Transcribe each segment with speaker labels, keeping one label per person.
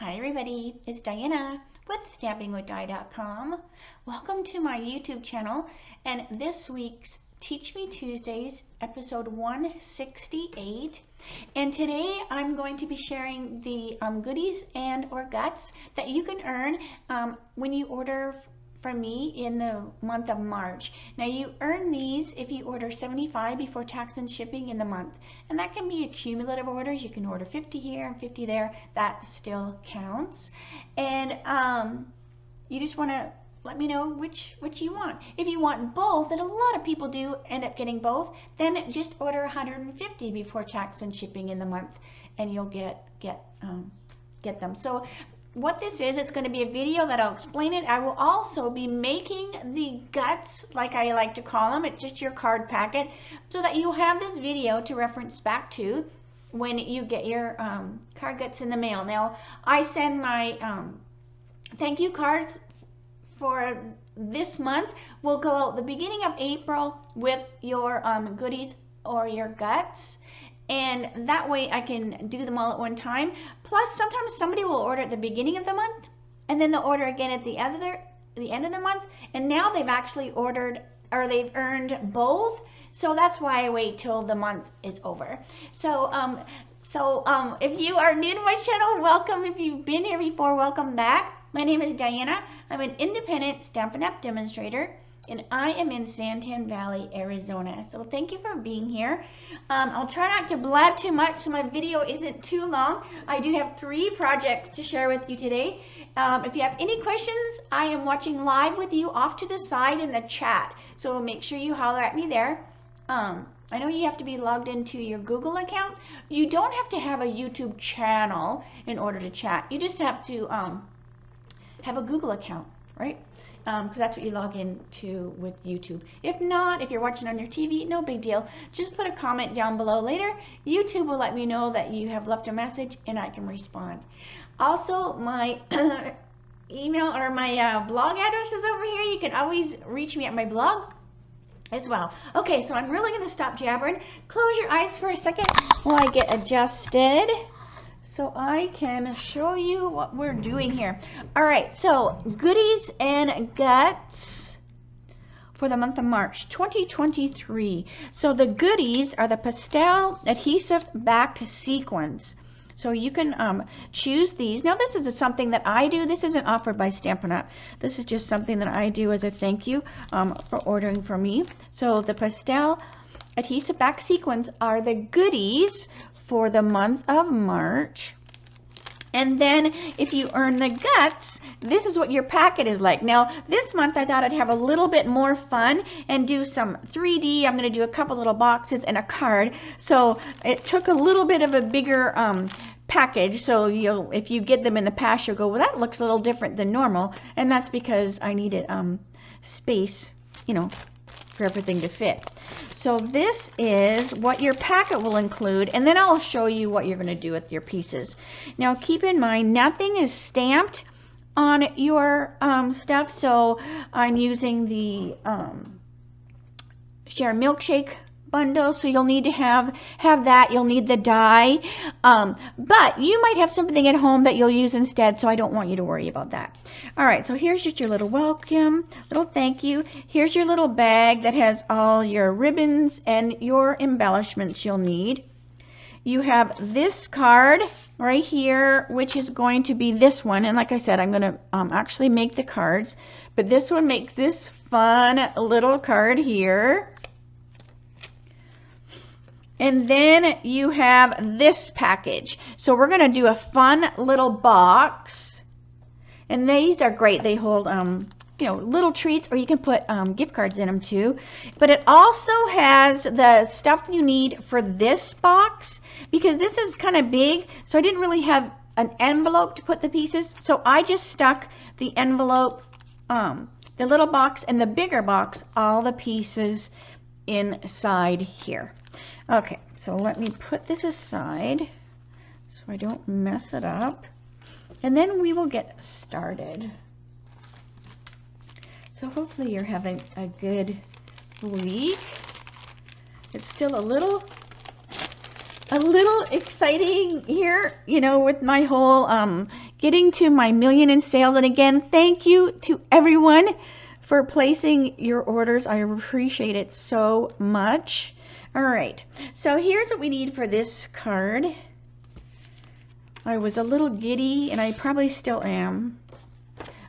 Speaker 1: Hi everybody, it's Diana with stampingwithdie.com. Welcome to my YouTube channel and this week's Teach Me Tuesdays, episode 168. And today I'm going to be sharing the goodies and or guts that you can earn when you order from me in the month of March. Now you earn these if you order 75 before tax and shipping in the month, and that can be cumulative orders. You can order 50 here and 50 there, that still counts. And you just want to let me know which you want. If you want both, and a lot of people do end up getting both, then just order 150 before tax and shipping in the month and you'll get them. So what this is, it's going to be a video that I'll explain it. I will also be making the guts, like I like to call them. It's just your card packet, so that you have this video to reference back to when you get your card guts in the mail. Now, I send my thank you cards for this month. Will go out the beginning of April with your goodies or your guts. And that way I can do them all at one time. Plus, sometimes somebody will order at the beginning of the month, and then they'll order again at the end of the month. And now they've actually ordered, or they've earned both. So that's why I wait till the month is over. So if you are new to my channel, welcome. If you've been here before, welcome back. My name is Diana. I'm an independent Stampin' Up! Demonstrator, and I am in Santan Valley, Arizona. So thank you for being here. I'll try not to blab too much so my video isn't too long. I do have 3 projects to share with you today. If you have any questions, I am watching live with you off to the side in the chat. So make sure you holler at me there. I know you have to be logged into your Google account. You don't have to have a YouTube channel in order to chat. You just have to have a Google account, right? Because that's what you log into with YouTube. If not, if you're watching on your TV, no big deal. Just put a comment down below later. YouTube will let me know that you have left a message and I can respond. Also, my email or my blog address is over here. You can always reach me at my blog as well. Okay, so I'm really going to stop jabbering. Close your eyes for a second while I get adjusted, so I can show you what we're doing here. All right, so goodies and guts for the month of March 2023. So the goodies are the pastel adhesive backed sequins. So you can choose these. Now this is something that I do. This isn't offered by Stampin' Up! This is just something that I do as a thank you for ordering from me. So the pastel adhesive backed sequins are the goodies for the month of March. And then if you earn the guts, this is what your packet is like. Now this month I thought I'd have a little bit more fun and do some 3D. I'm going to do a couple little boxes and a card. So it took a little bit of a bigger package. So if you get them in the past, you'll go, well, that looks a little different than normal. And that's because I needed space, for everything to fit. So this is what your packet will include, and then I'll show you what you're going to do with your pieces. Now keep in mind, nothing is stamped on your stuff, so I'm using the Share Milkshake bundle, so you'll need to have that. You'll need the die, but you might have something at home that you'll use instead, so I don't want you to worry about that. All right, so here's just your little welcome, little thank you. Here's your little bag that has all your ribbons and your embellishments you'll need. You have this card right here, which is going to be this one, and like I said, I'm going to actually make the cards, but this one makes this fun little card here. And then you have this package. So we're going to do a fun little box. And these are great. They hold, little treats, or you can put gift cards in them too. But it also has the stuff you need for this box, because this is kind of big. So I didn't really have an envelope to put the pieces. So I just stuck the envelope, the little box, and the bigger box, all the pieces inside here. Okay, so let me put this aside so I don't mess it up, and then we will get started. So hopefully you're having a good week. It's still a little exciting here, with my whole getting to my million in sales. And again, thank you to everyone for placing your orders. I appreciate it so much. All right, so here's what we need for this card. I was a little giddy, and I probably still am.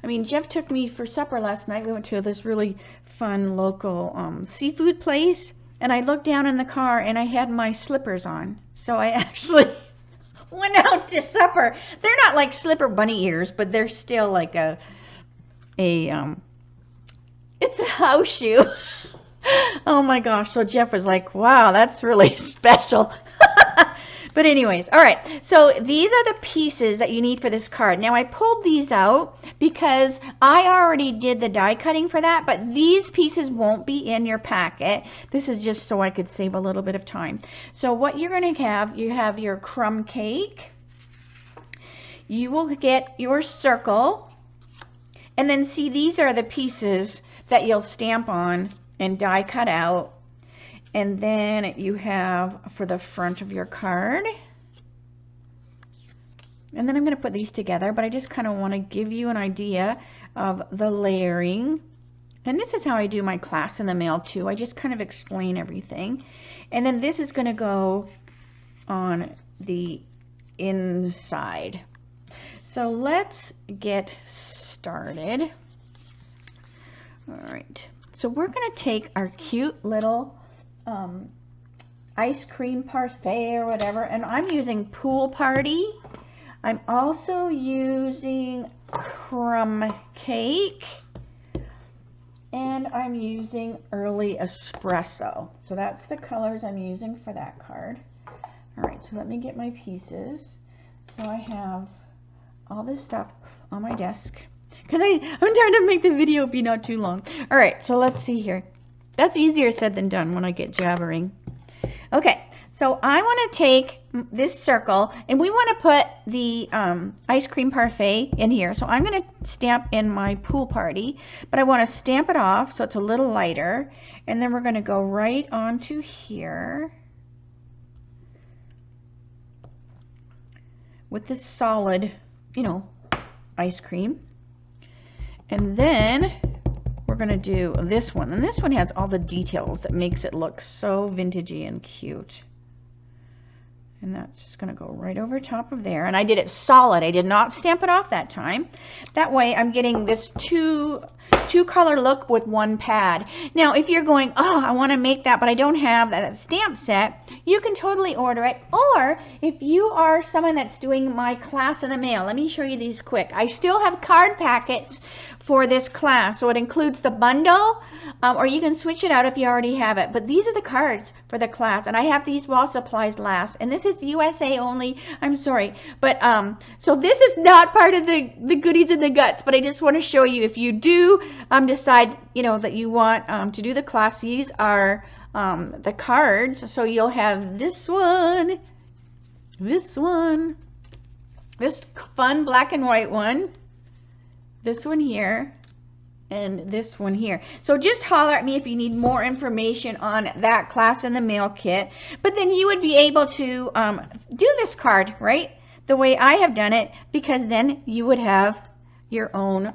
Speaker 1: I mean, Jeff took me for supper last night. We went to this really fun local seafood place, and I looked down in the car, and I had my slippers on. So I actually went out to supper. They're not like slipper bunny ears, but they're still like it's a house shoe. Oh my gosh. So Jeff was like, wow, that's really special. But anyways, all right. So these are the pieces that you need for this card. Now I pulled these out because I already did the die cutting for that, but these pieces won't be in your packet. This is just so I could save a little bit of time. So what you're going to have, you have your crumb cake. You will get your circle. And then see, these are the pieces that you'll stamp on and die cut out. And then you have for the front of your card. And then I'm going to put these together, but I just kind of want to give you an idea of the layering. And this is how I do my class in the mail too. I just kind of explain everything. And then this is going to go on the inside. So let's get started. All right, so we're going to take our cute little ice cream parfait or whatever, and I'm using Pool Party. I'm also using Crumb Cake, and I'm using Early Espresso. So that's the colors I'm using for that card. All right, so let me get my pieces. So I have all this stuff on my desk because I'm trying to make the video be not too long. All right, so let's see here. That's easier said than done when I get jabbering. Okay, so I want to take this circle, and we want to put the ice cream parfait in here. So I'm going to stamp in my Pool Party, but I want to stamp it off so it's a little lighter. And then we're going to go right onto here with this solid, you know, ice cream. And then we're going to do this one. And this one has all the details that makes it look so vintagey and cute. And that's just going to go right over top of there. And I did it solid. I did not stamp it off that time. That way I'm getting this two color look with one pad. Now, if you're going, oh, I want to make that, but I don't have that stamp set, you can totally order it. Or if you are someone that's doing my class in the mail, let me show you these quick. I still have card packets for this class. So it includes the bundle, or you can switch it out if you already have it. But these are the cards for the class, and I have these while supplies last. And this is USA only. I'm sorry. But so this is not part of the goodies and the guts, but I just want to show you if you do decide, you know, that you want to do the class, these are the cards. So you'll have this one, this fun black and white one, this one here, and this one here. So just holler at me if you need more information on that class in the mail kit. But then you would be able to do this card, right, the way I have done it, because then you would have your own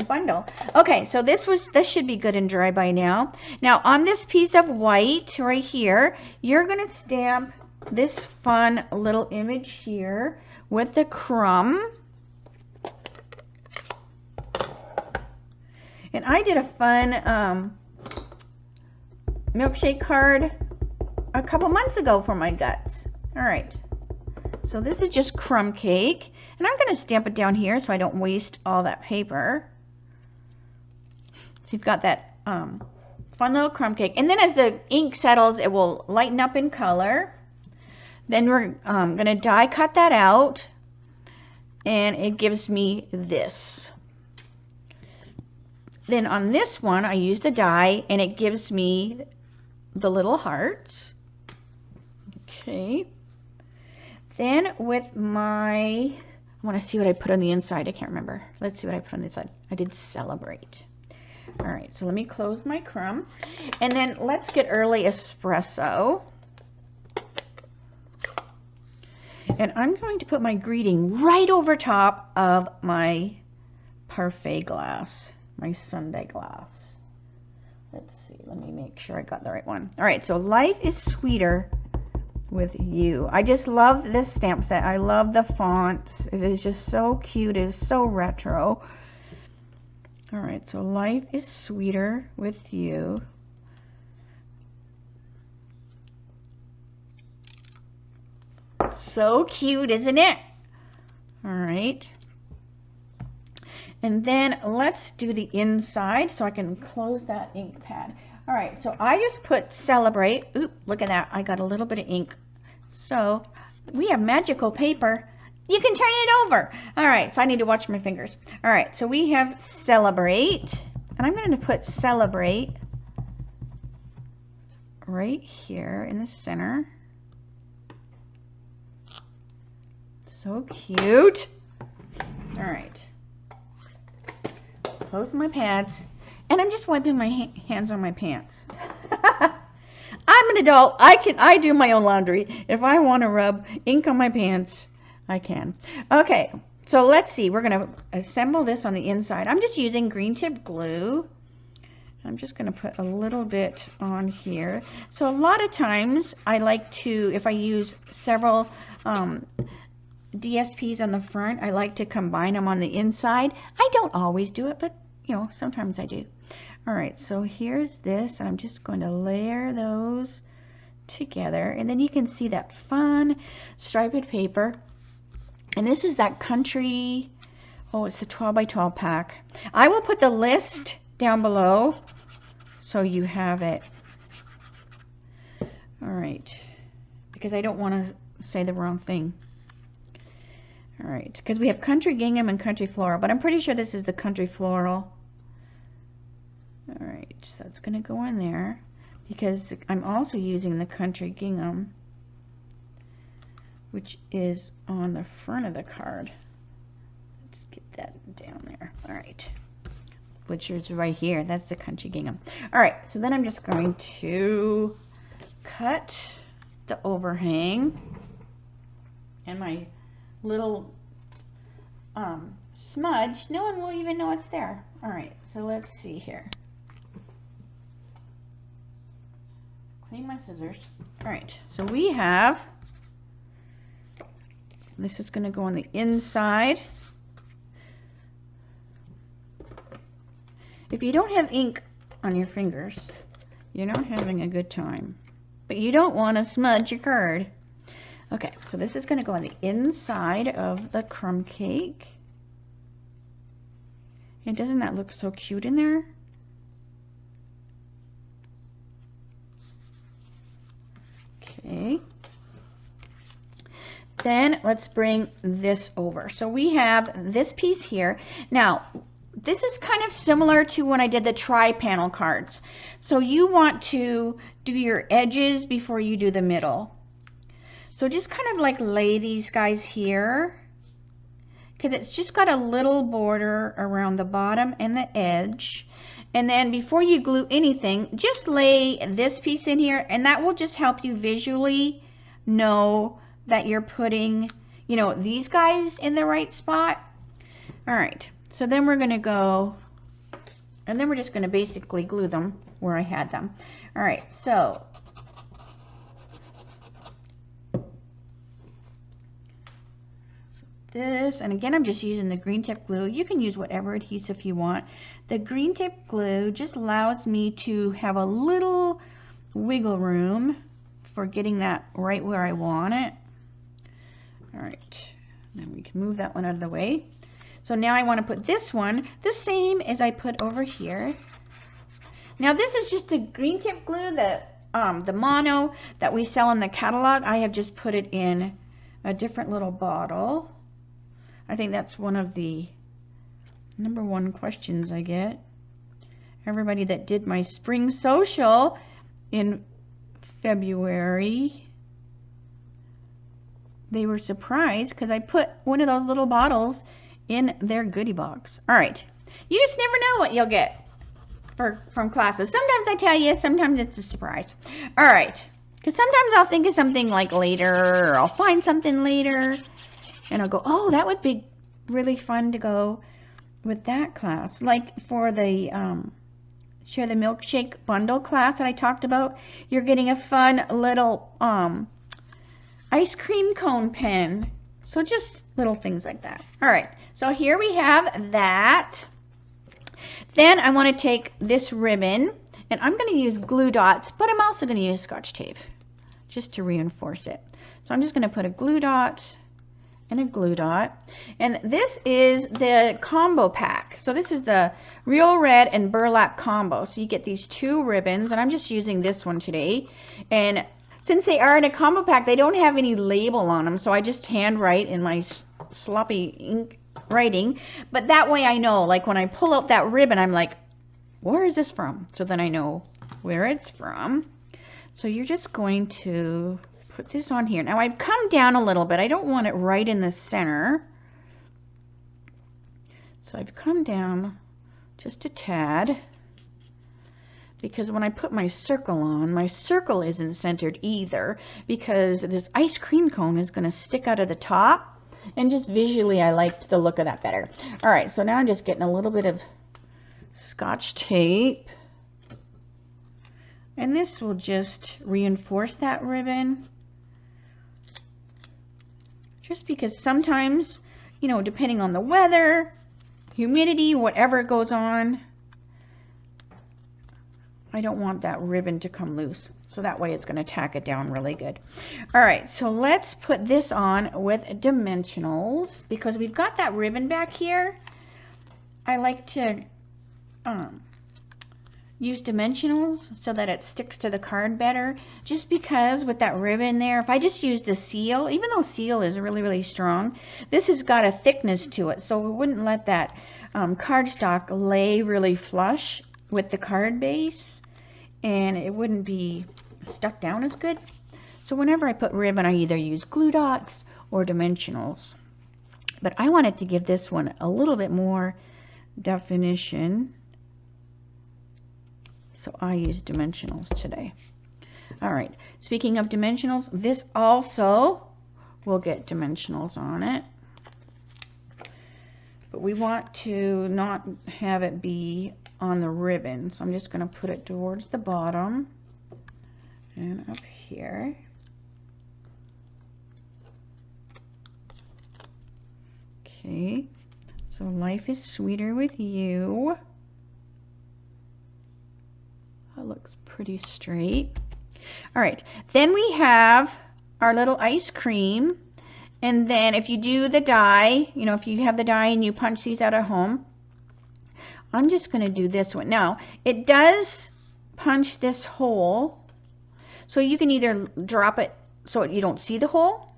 Speaker 1: bundle. Okay, so this should be good and dry by now. Now on this piece of white right here, you're going to stamp this fun little image here with the crumb. And I did a fun milkshake card a couple months ago for my guts. All right, so this is just crumb cake, and I'm going to stamp it down here so I don't waste all that paper. So you've got that fun little crumb cake, and then as the ink settles, it will lighten up in color. Then we're going to die cut that out, and it gives me this. Then on this one, I use the die, and it gives me the little hearts. Okay. Then with my, I want to see what I put on the inside. I can't remember. Let's see what I put on the inside. I did celebrate. All right, so let me close my crumb. And then let's get Early Espresso. And I'm going to put my greeting right over top of my parfait glass, my sundae glass. Let's see, let me make sure I got the right one. All right, so life is sweeter with you. I just love this stamp set. I love the fonts. It is just so cute. It is so retro. All right, so life is sweeter with you. So cute, isn't it? All right. And then let's do the inside so I can close that ink pad. All right, so I just put celebrate. Oop, look at that. I got a little bit of ink. So we have magical paper. You can turn it over. All right, so I need to watch my fingers. All right, so we have celebrate. And I'm going to put celebrate right here in the center. So cute. All right. Close my pads. And I'm just wiping my hands on my pants. I'm an adult. I do my own laundry. If I want to rub ink on my pants, I can. Okay, so let's see. We're going to assemble this on the inside. I'm just using green tip glue. I'm just going to put a little bit on here. So a lot of times I like to, if I use several DSPs on the front, I like to combine them on the inside. I don't always do it, but you know, sometimes I do. All right, so here's this, and I'm just going to layer those together, and then you can see that fun striped paper. And this is that country, oh, it's the 12 by 12 pack. I will put the list down below so you have it. All right, because I don't want to say the wrong thing. All right, because we have country gingham and country floral, but I'm pretty sure this is the country floral. All right, so it's going to go in there because I'm also using the country gingham, which is on the front of the card. Let's get that down there. All right, which is right here. That's the country gingham. All right, so then I'm just going to cut the overhang and my little smudge. No one will even know it's there. All right, so let's see here. Clean my scissors. All right, so we have, this is going to go on the inside. If you don't have ink on your fingers, you're not having a good time. But you don't want to smudge your card. Okay, so this is going to go on the inside of the crumb cake. And doesn't that look so cute in there? Okay. Then let's bring this over. So we have this piece here. Now, this is kind of similar to when I did the tri-panel cards. So you want to do your edges before you do the middle. So just kind of like lay these guys here, because it's just got a little border around the bottom and the edge. And then before you glue anything, just lay this piece in here, and that will just help you visually know that you're putting, you know, these guys in the right spot. All right, so then we're gonna go, and then we're just gonna basically glue them where I had them. All right, so this, and again, I'm just using the green tip glue. You can use whatever adhesive you want. The green tip glue just allows me to have a little wiggle room for getting that right where I want it. All right, then we can move that one out of the way. So now I want to put this one the same as I put over here. Now this is just a green tip glue, the mono that we sell in the catalog. I have just put it in a different little bottle. I think that's one of the #1 questions I get. Everybody that did my spring social in February, they were surprised because I put one of those little bottles in their goodie box. All right, you just never know what you'll get from classes. Sometimes I tell you, sometimes it's a surprise. All right, Because sometimes I'll think of something like later, or I'll find something later, and I'll go, oh, that would be really fun to go with that class. Like for the Share the Milkshake bundle class that I talked about, you're getting a fun little ice cream cone pen. So just little things like that. All right, so here we have that. Then I want to take this ribbon, and I'm going to use glue dots, but I'm also going to use Scotch tape just to reinforce it. So I'm just going to put a glue dot and a glue dot. And this is the combo pack. So this is the Real Red and Burlap combo. So you get these two ribbons, and I'm just using this one today. And since they are in a combo pack, they don't have any label on them. So I just handwrite in my sloppy ink writing. But that way I know, like when I pull out that ribbon, I'm like, where is this from? So then I know where it's from. So you're just going to put this on here. Now I've come down a little bit. I don't want it right in the center. So I've come down just a tad, because when I put my circle on, my circle isn't centered either, because this ice cream cone is going to stick out of the top, and just visually I liked the look of that better. All right, so now I'm just getting a little bit of Scotch tape, and this will just reinforce that ribbon, just because sometimes, you know, depending on the weather, humidity, whatever goes on, I don't want that ribbon to come loose. So that way it's going to tack it down really good. All right, so let's put this on with dimensionals, because we've got that ribbon back here. I like to use dimensionals so that it sticks to the card better, just because with that ribbon there, if I just use the seal, even though seal is really, really strong, this has got a thickness to it, so we wouldn't let that cardstock lay really flush with the card base, and it wouldn't be stuck down as good. So whenever I put ribbon, I either use glue dots or dimensionals. But I wanted to give this one a little bit more definition, so I use dimensionals today. All right, speaking of dimensionals, this also will get dimensionals on it. But we want to not have it be on the ribbon, so I'm just going to put it towards the bottom and up here. Okay, so life is sweeter with you. That looks pretty straight. All right, then we have our little ice cream. And then if you do the die, you know, if you have the die and you punch these out at home, I'm just going to do this one. Now, it does punch this hole, so you can either drop it so you don't see the hole,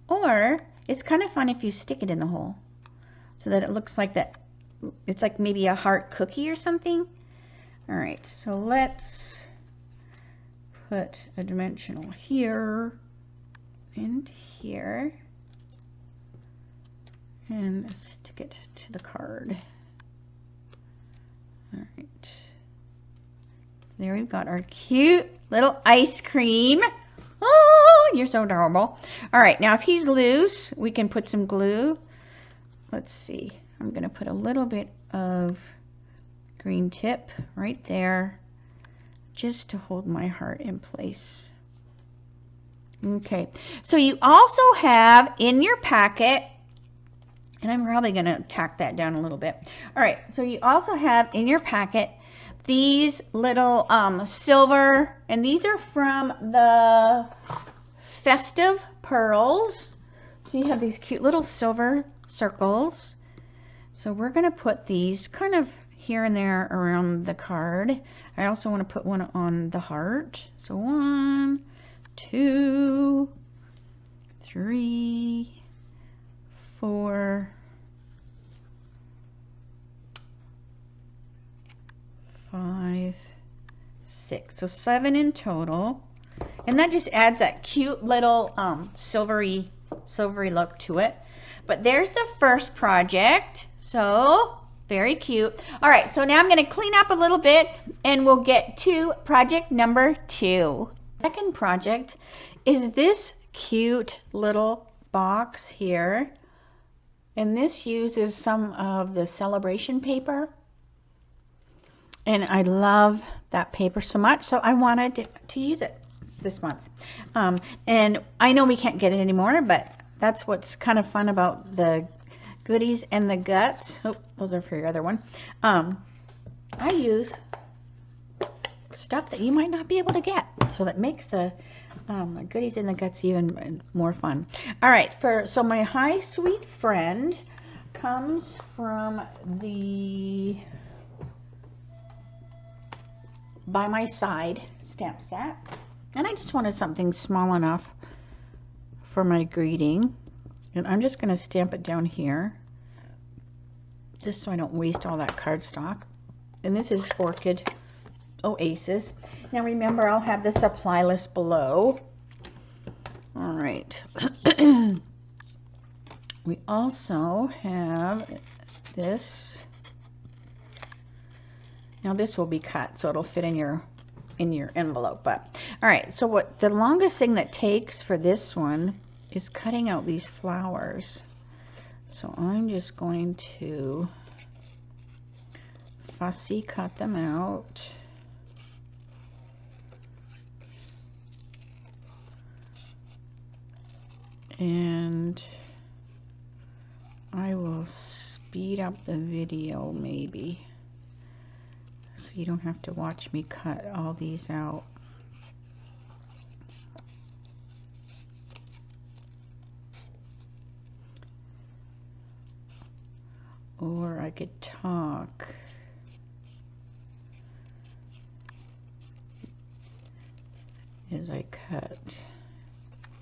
Speaker 1: or it's kind of fun if you stick it in the hole so that it looks like that. It's like maybe a heart cookie or something. All right, so let's put a dimensional here and here, and stick it to the card. All right, so there we've got our cute little ice cream. Oh, you're so adorable. All right, now if he's loose, we can put some glue. Let's see, I'm gonna put a little bit of green tip right there, just to hold my heart in place. Okay, so you also have in your packet, and I'm probably going to tack that down a little bit. All right, so you also have in your packet these little silver, and these are from the Festive Pearls. So you have these cute little silver circles. So we're going to put these kind of here and there around the card. I also want to put one on the heart. So 1, 2, 3, 4, 5, 6. So 7 in total. And that just adds that cute little silvery look to it. But there's the first project. So very cute. All right, so now I'm going to clean up a little bit and we'll get to project number 2. Second project is this cute little box here, and this uses some of the celebration paper, and I love that paper so much, so I wanted to use it this month. And I know we can't get it anymore, but that's what's kind of fun about the goodies and the guts. Oh, those are for your other one. I use stuff that you might not be able to get, so that makes the goodies and the guts even more fun. All right, so my Hi Sweet Friend comes from the By My Side stamp set, and I just wanted something small enough for my greeting, and I'm just going to stamp it down here just so I don't waste all that cardstock. And this is Orchid Oasis. Now remember, I'll have the supply list below. All right. We also have this. Now this will be cut, so it'll fit in your envelope. But all right, so what the longest thing that takes for this one is cutting out these flowers. So I'm just going to fussy cut them out. And I will speed up the video maybe, so you don't have to watch me cut all these out. Or I could talk. As I cut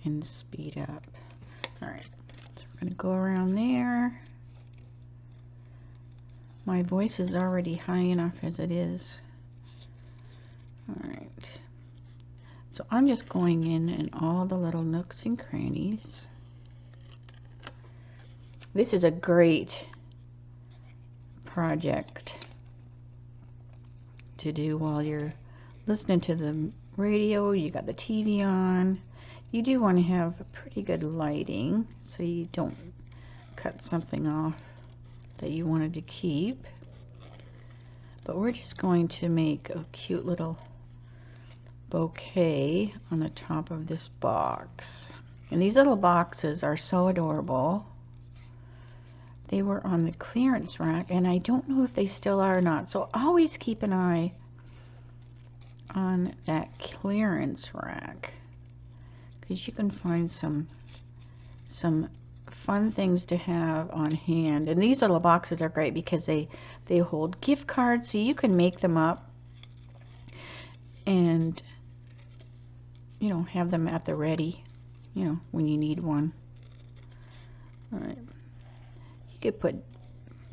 Speaker 1: and speed up. All right, so we're going to go around there. My voice is already high enough as it is. All right, so I'm just going in all the little nooks and crannies. This is a great project to do while you're listening to the radio. You got the TV on. You do want to have pretty good lighting so you don't cut something off that you wanted to keep. But we're just going to make a cute little bouquet on the top of this box. And these little boxes are so adorable. They were on the clearance rack, and I don't know if they still are or not. So always keep an eye on that clearance rack, because you can find some fun things to have on hand. And these little boxes are great because they hold gift cards, so you can make them up and, you know, have them at the ready, you know, when you need one. All right, you could put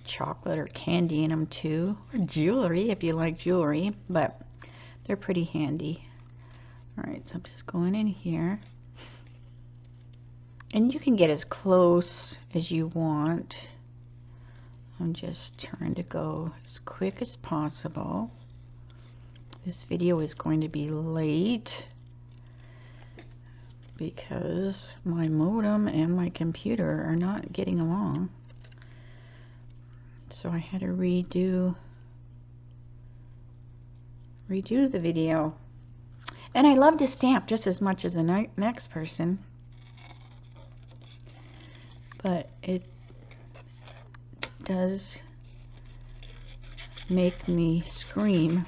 Speaker 1: chocolate or candy in them too, or jewelry if you like jewelry, but they're pretty handy. All right, so I'm just going in here. And you can get as close as you want. I'm just trying to go as quick as possible. This video is going to be late because my modem and my computer are not getting along. So I had to redo the video. And I love to stamp just as much as the next person, but it does make me scream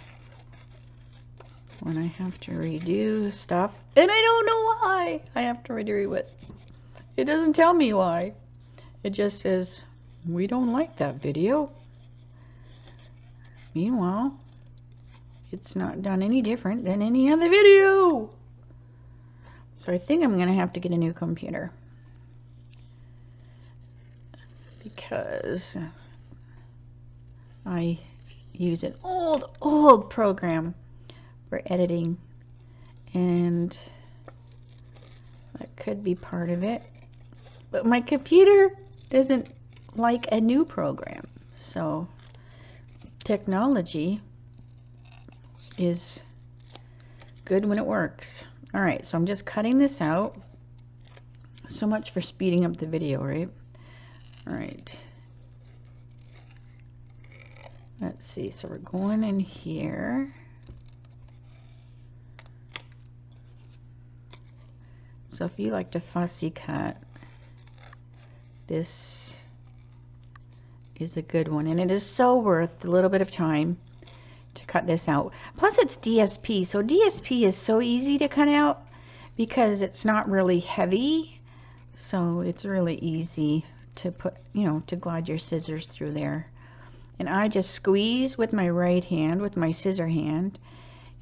Speaker 1: when I have to redo stuff, and I don't know why I have to redo it. It doesn't tell me why. It just says, we don't like that video. Meanwhile, it's not done any different than any other video. So I think I'm gonna have to get a new computer, because I use an old program for editing, and that could be part of it. But my computer doesn't like a new program. So technology is good when it works. All right, so I'm just cutting this out. So much for speeding up the video, right? All right. Let's see, so we're going in here. So if you like to fussy cut, this is a good one. And it is so worth a little bit of time to cut this out. Plus it's DSP. So DSP is so easy to cut out because it's not really heavy. So it's really easy to put, you know, to glide your scissors through there. And I just squeeze with my right hand, with my scissor hand,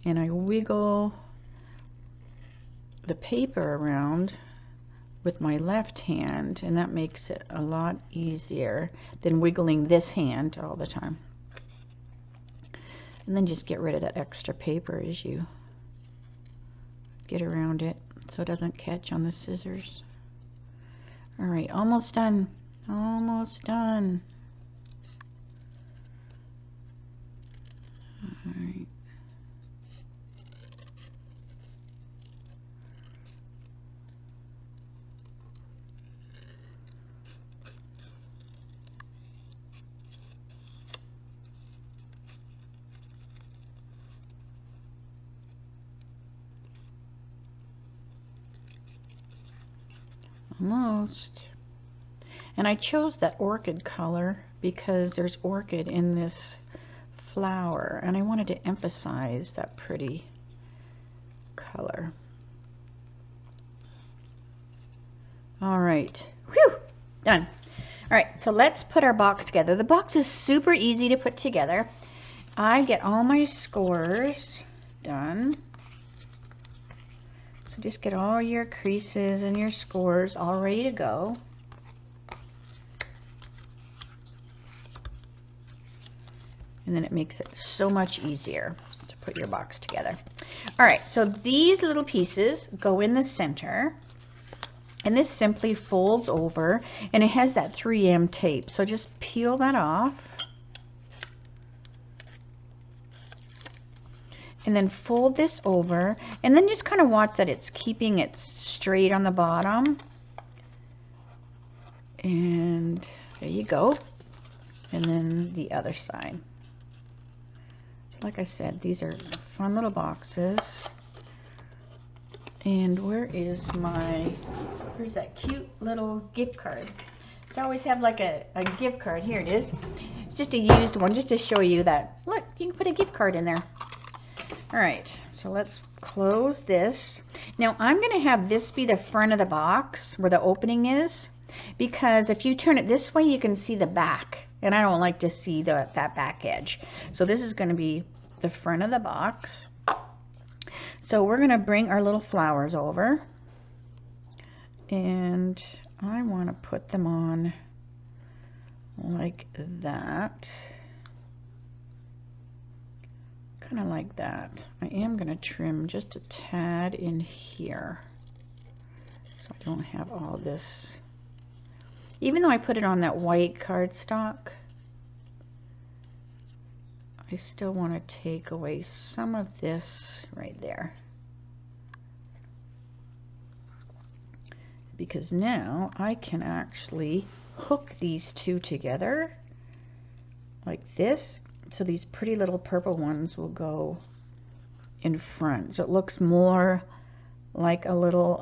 Speaker 1: and I wiggle the paper around with my left hand, and that makes it a lot easier than wiggling this hand all the time. And then just get rid of that extra paper as you get around it so it doesn't catch on the scissors. All right, almost done. Almost done. All right. Almost. And I chose that orchid color because there's orchid in this flower, and I wanted to emphasize that pretty color. All right, whew, done. All right, so let's put our box together. The box is super easy to put together. I get all my scores done. So just get all your creases and your scores all ready to go. And then it makes it so much easier to put your box together. All right, so these little pieces go in the center, and this simply folds over, and it has that 3M tape. So just peel that off. And then fold this over, and then just kind of watch that it's keeping it straight on the bottom. And there you go. And then the other side. Like I said, these are fun little boxes. And where's that cute little gift card? So I always have like a gift card. Here it is. It's just a used one, just to show you that, look, you can put a gift card in there. All right, so let's close this. Now I'm going to have this be the front of the box where the opening is, because if you turn it this way, you can see the back. And I don't like to see that back edge. So this is going to be the front of the box. So we're going to bring our little flowers over. And I want to put them on like that. Kind of like that. I am going to trim just a tad in here, so I don't have all this. Even though I put it on that white cardstock, I still want to take away some of this right there. Because now I can actually hook these two together like this. So these pretty little purple ones will go in front. So it looks more like a little,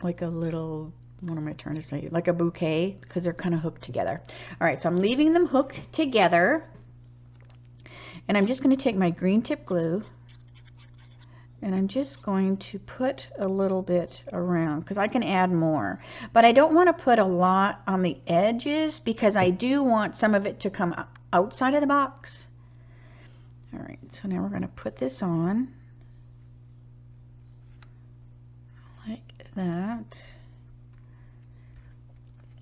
Speaker 1: what am I trying to say? Like a bouquet, because they're kind of hooked together. All right, so I'm leaving them hooked together. And I'm just going to take my green tip glue, and I'm just going to put a little bit around, because I can add more. But I don't want to put a lot on the edges, because I do want some of it to come outside of the box. All right, so now we're going to put this on like that.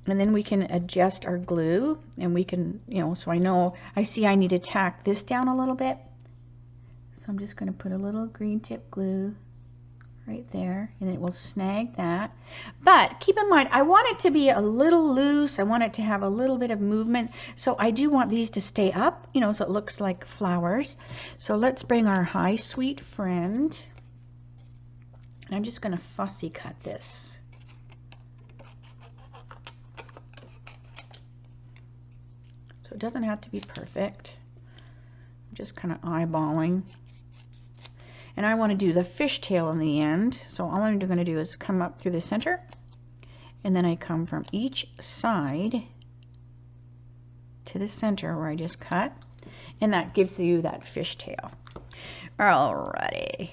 Speaker 1: And then we can adjust our glue, and we can, so I see I need to tack this down a little bit. So I'm just going to put a little green tip glue right there, and it will snag that. But keep in mind, I want it to be a little loose. I want it to have a little bit of movement. So I do want these to stay up, you know, so it looks like flowers. So let's bring our Hi Sweet Friend. And I'm just going to fussy cut this. So it doesn't have to be perfect. I'm just kind of eyeballing. And I want to do the fishtail in the end. So all I'm going to do is come up through the center. And then I come from each side to the center where I just cut. And that gives you that fishtail. Alrighty.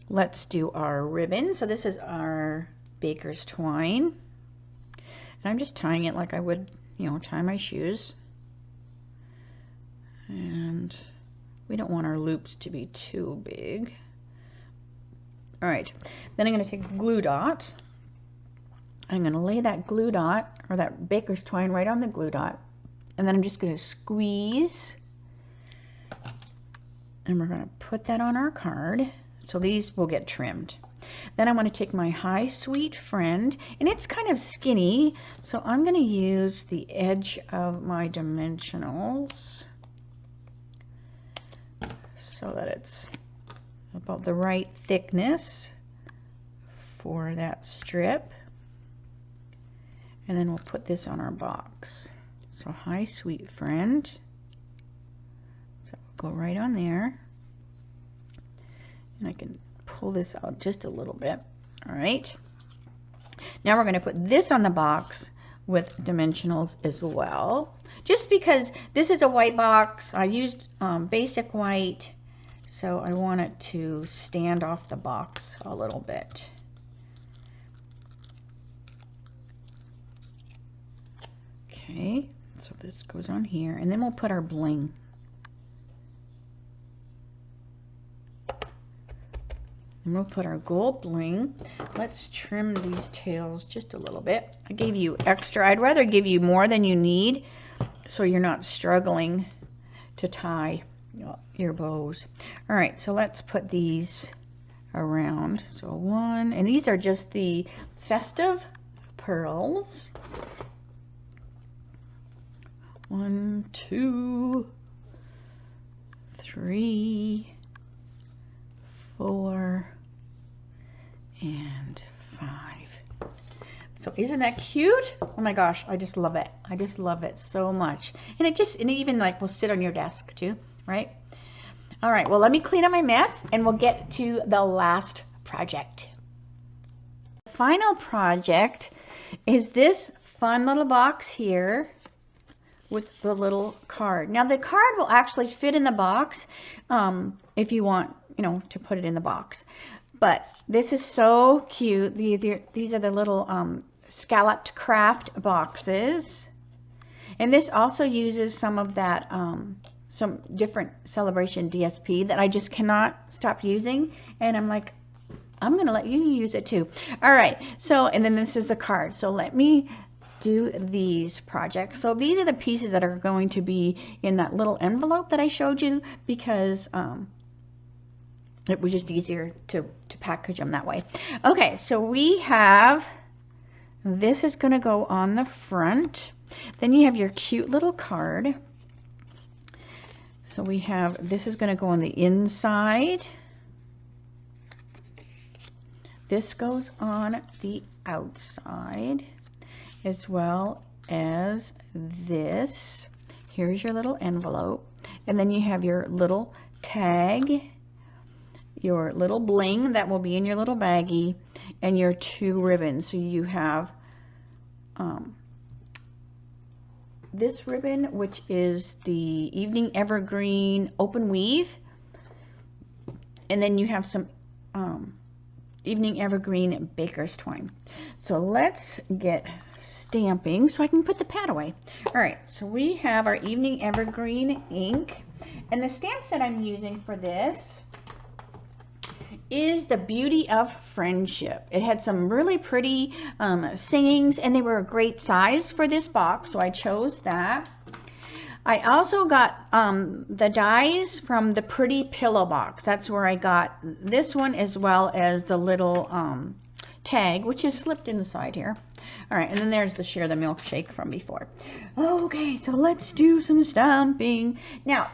Speaker 1: Let's do our ribbon. So this is our baker's twine. And I'm just tying it like I would, you know, tie my shoes. And we don't want our loops to be too big. All right, then I'm going to take a glue dot. I'm going to lay that glue dot, or that baker's twine, right on the glue dot. And then I'm just going to squeeze. And we're going to put that on our card. So these will get trimmed. Then I want to take my Hi Sweet Friend. And it's kind of skinny. So I'm going to use the edge of my dimensionals. So that it's about the right thickness for that strip. And then we'll put this on our box. So Hi Sweet Friend. So we'll go right on there. And I can pull this out just a little bit. All right. Now we're going to put this on the box with dimensionals as well. Just because this is a white box, I used basic white. So I want it to stand off the box a little bit. Okay, so this goes on here, and then we'll put our bling. And we'll put our gold bling. Let's trim these tails just a little bit. I gave you extra. I'd rather give you more than you need so you're not struggling to tie your bows. All right, so let's put these around. So one, and these are just the festive pearls. 1, 2, 3, 4, and 5. So isn't that cute? Oh my gosh, I just love it. I just love it so much. And it even like will sit on your desk too, right? All right, well, let me clean up my mess and we'll get to the last project. The final project is this fun little box here with the little card. Now the card will actually fit in the box if you want, you know, to put it in the box. But this is so cute. These are the little scalloped craft boxes. And this also uses some of that, some different Celebration DSP that I just cannot stop using. And I'm like, I'm going to let you use it too. All right. So, and then this is the card. So let me do these projects. So these are the pieces that are going to be in that little envelope that I showed you because it was just easier to package them that way. Okay, so we have, this is going to go on the front. Then you have your cute little card. So we have, this is going to go on the inside. This goes on the outside, as well as this. Here's your little envelope. And then you have your little tag, your little bling that will be in your little baggie, and your 2 ribbons. So you have this ribbon, which is the Evening Evergreen Open Weave, and then you have some Evening Evergreen Baker's Twine. So let's get stamping so I can put the pad away. All right, so we have our Evening Evergreen ink, and the stamp set I'm using for this is the Beauty of Friendship. It had some really pretty singings, and they were a great size for this box, so I chose that. I also got the dies from the Pretty Pillow box. That's where I got this one, as well as the little tag, which is slipped in the side here. All right, and then there's the Share the Milkshake from before. Okay, so let's do some stamping. Now,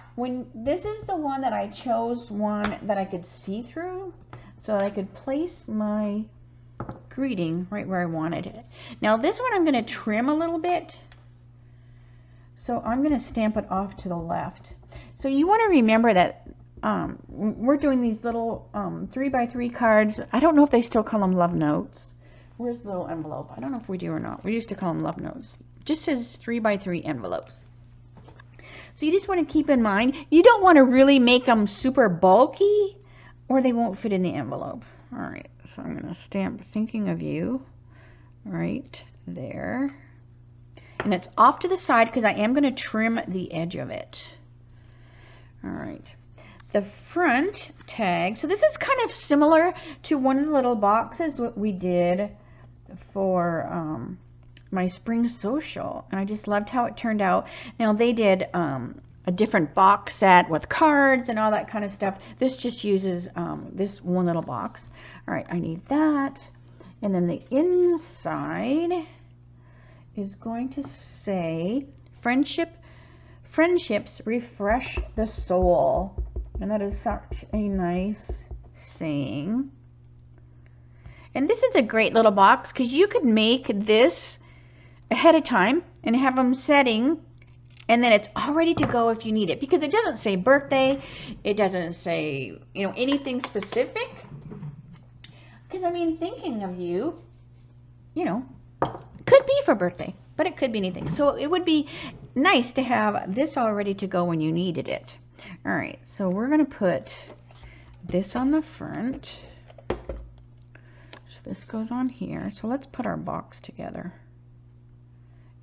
Speaker 1: this is the one that I chose, one that I could see through, so that I could place my greeting right where I wanted it. Now, this one I'm going to trim a little bit. So I'm going to stamp it off to the left. So you want to remember that we're doing these little 3x3 cards. I don't know if they still call them love notes. Where's the little envelope? I don't know if we do or not. We used to call them love notes. It just says 3x3 envelopes. So you just want to keep in mind, you don't want to really make them super bulky or they won't fit in the envelope. All right, so I'm going to stamp Thinking of You right there. And it's off to the side because I am going to trim the edge of it. All right. The front tag. So this is kind of similar to one of the little boxes what we did for my spring social. And I just loved how it turned out. Now they did a different box set with cards and all that kind of stuff. This just uses this one little box. All right, I need that. And then the inside is going to say friendships refresh the soul, and that is such a nice saying. And this is a great little box because you could make this ahead of time and have them setting, and then it's all ready to go if you need it, because it doesn't say birthday, it doesn't say, you know, anything specific, because I mean, thinking of you, you know, could be for birthday, but it could be anything. So it would be nice to have this all ready to go when you needed it. All right, so we're going to put this on the front. So this goes on here. So let's put our box together.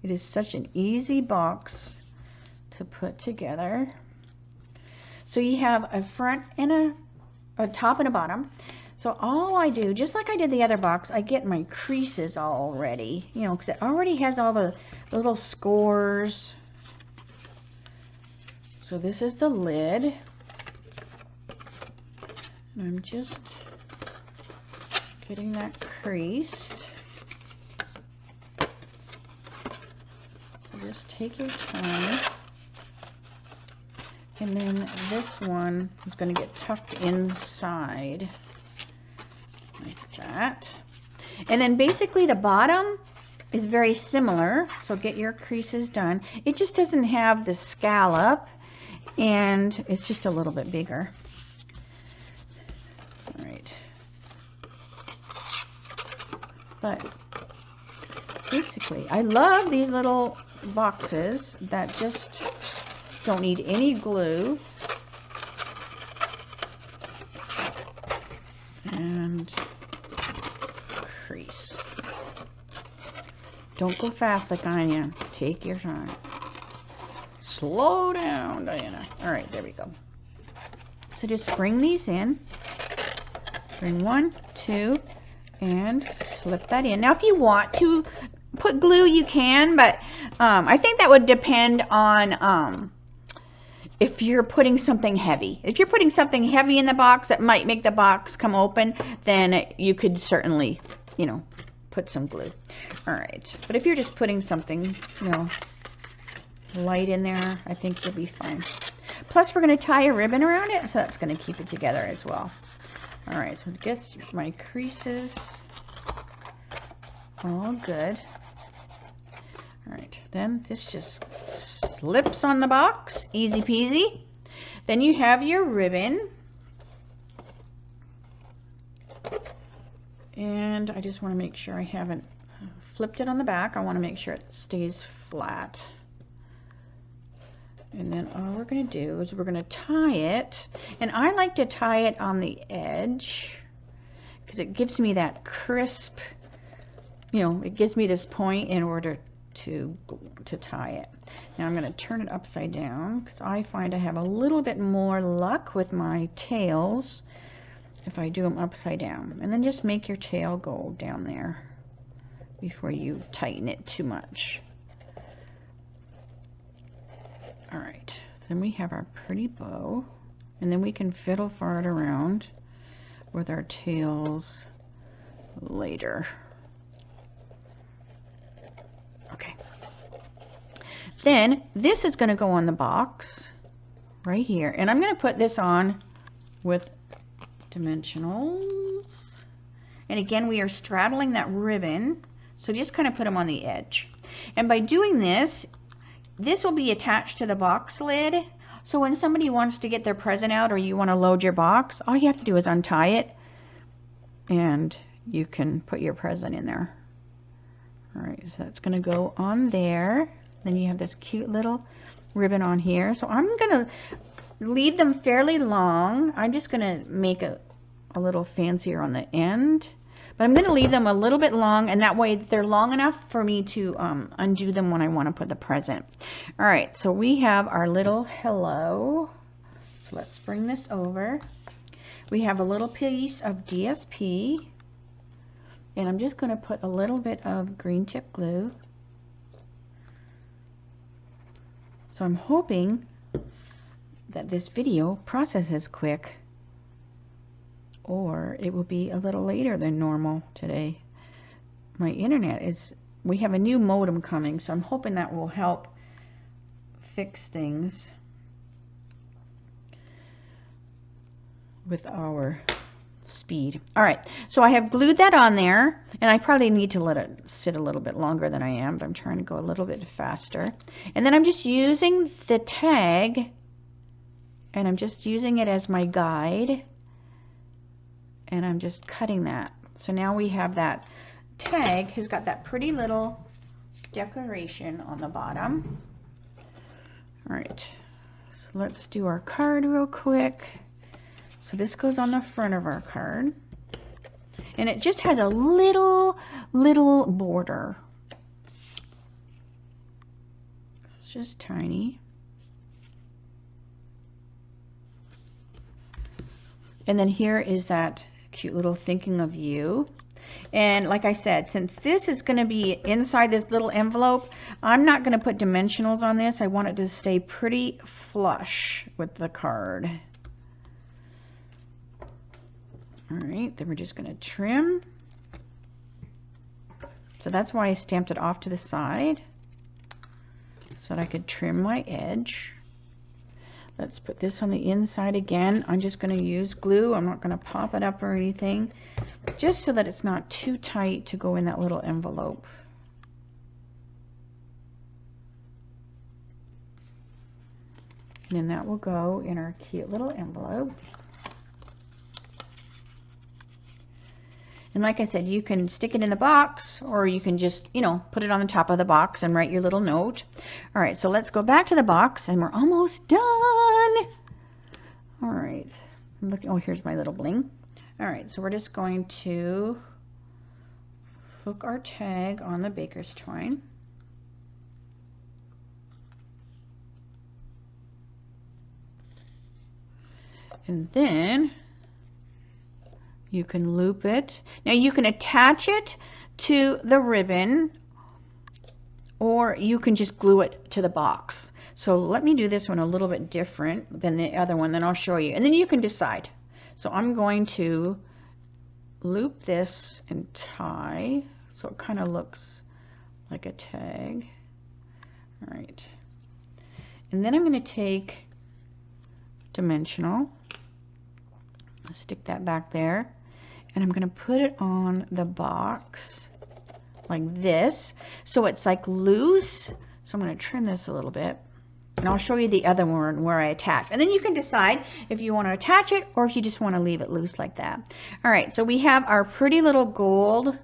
Speaker 1: It is such an easy box to put together. So you have a front and a top and a bottom. So all I do, just like I did the other box, I get my creases all ready, you know, because it already has all the little scores. So this is the lid. And I'm just getting that creased. So just take your time. And then this one is going to get tucked inside. Like that. And then basically the bottom is very similar, so get your creases done. It just doesn't have the scallop, and it's just a little bit bigger. All right. But basically, I love these little boxes that just don't need any glue. And crease. Don't go fast like I am. Take your time. Slow down, Diana. All right, there we go. So just bring these in. Bring 1, 2, and slip that in. Now, if you want to put glue, you can, but I think that would depend on if you're putting something heavy. If you're putting something heavy in the box that might make the box come open, then you could certainly, you know, put some glue. All right. But if you're just putting something, you know, light in there, I think you'll be fine. Plus, we're going to tie a ribbon around it, so that's going to keep it together as well. All right. So it gets my creases all good. All right. Then this just slips on the box, easy peasy. Then you have your ribbon, and I just want to make sure I haven't flipped it on the back. I want to make sure it stays flat. And then all we're going to do is we're going to tie it, and I like to tie it on the edge because it gives me that crisp, you know, it gives me this point in order to tie it. Now I'm going to turn it upside down because I find I have a little bit more luck with my tails if I do them upside down. And then just make your tail go down there before you tighten it too much. All right, then we have our pretty bow, and then we can fiddle far it around with our tails later. Okay. Then this is going to go on the box right here, and I'm going to put this on with dimensionals. And again, we are straddling that ribbon, so just kind of put them on the edge. And by doing this, this will be attached to the box lid. So when somebody wants to get their present out, or you want to load your box, all you have to do is untie it, and you can put your present in there. All right, so that's going to go on there. Then you have this cute little ribbon on here. So I'm going to leave them fairly long. I'm just going to make a little fancier on the end. But I'm going to leave them a little bit long, and that way they're long enough for me to undo them when I want to put the present. All right, so we have our little hello. So let's bring this over. We have a little piece of DSP, and I'm just going to put a little bit of green tip glue. So I'm hoping that this video processes quick, or it will be a little later than normal today. My internet is, we have a new modem coming, so I'm hoping that will help fix things with our speed. All right, so I have glued that on there, and I probably need to let it sit a little bit longer than I am, but I'm trying to go a little bit faster. And then I'm just using the tag, and I'm just using it as my guide, and I'm just cutting that. So now we have that tag has got that pretty little decoration on the bottom. All right, so let's do our card real quick. So this goes on the front of our card, and it just has a little border. It's just tiny. And then here is that cute little thinking of you. And like I said, since this is going to be inside this little envelope, I'm not going to put dimensionals on this. I want it to stay pretty flush with the card. All right, then we're just going to trim. So that's why I stamped it off to the side, so that I could trim my edge. Let's put this on the inside again. I'm just going to use glue. I'm not going to pop it up or anything, just so that it's not too tight to go in that little envelope. And then that will go in our cute little envelope. And like I said, you can stick it in the box, or you can just, you know, put it on the top of the box and write your little note. All right, so let's go back to the box, and we're almost done. All right, look, oh, here's my little bling. All right, so we're just going to hook our tag on the baker's twine. And then you can loop it. Now you can attach it to the ribbon, or you can just glue it to the box. So let me do this one a little bit different than the other one, then I'll show you. And then you can decide. So I'm going to loop this and tie, so it kind of looks like a tag. All right. And then I'm going to take dimensional, stick that back there, and I'm going to put it on the box like this, so it's like loose. So I'm going to trim this a little bit, and I'll show you the other one where I attach, and then you can decide if you want to attach it or if you just want to leave it loose like that. All right, so we have our pretty little gold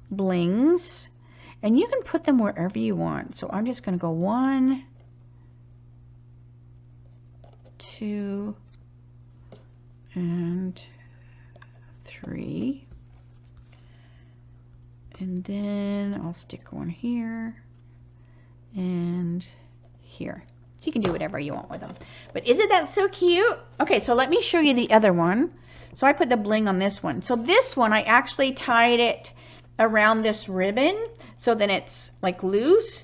Speaker 1: blings, and you can put them wherever you want. So I'm just going to go 1, 2, and 3, and then I'll stick one here and here. So you can do whatever you want with them. But isn't that so cute? Okay, so let me show you the other one. So I put the bling on this one. So this one, I actually tied it around this ribbon so then it's like loose.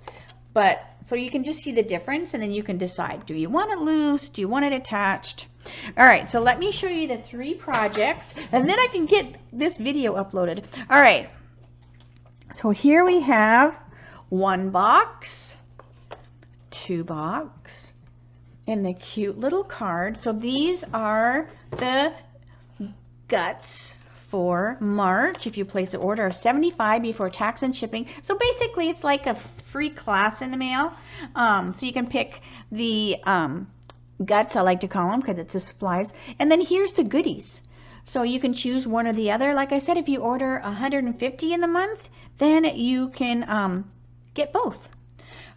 Speaker 1: But So you can just see the difference, and then you can decide, do you want it loose? Do you want it attached? All right, so let me show you the 3 projects, and then I can get this video uploaded. All right, so here we have 1 box, 2 box, and the cute little card. So these are the guts for March if you place an order of $75 before tax and shipping. So basically it's like a free class in the mail. So you can pick the guts, I like to call them, because it's the supplies. And then here's the goodies. So you can choose one or the other. Like I said, if you order 150 in the month, then you can get both.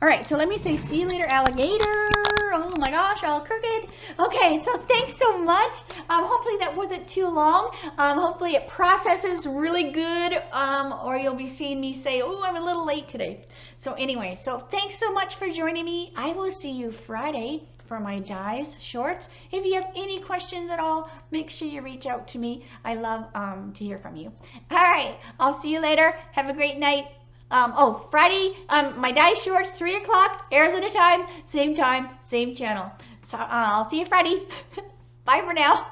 Speaker 1: All right, so let me say see you later, alligator. Oh my gosh, all crooked. Okay, so thanks so much. Hopefully that wasn't too long. Hopefully it processes really good, or you'll be seeing me say, oh, I'm a little late today. So anyway, so thanks so much for joining me. I will see you Friday for my dies shorts. If you have any questions at all, make sure you reach out to me. I love to hear from you. All right, I'll see you later. Have a great night. Friday, my die shorts, 3 o'clock, Arizona time, same channel. So I'll see you Friday. Bye for now.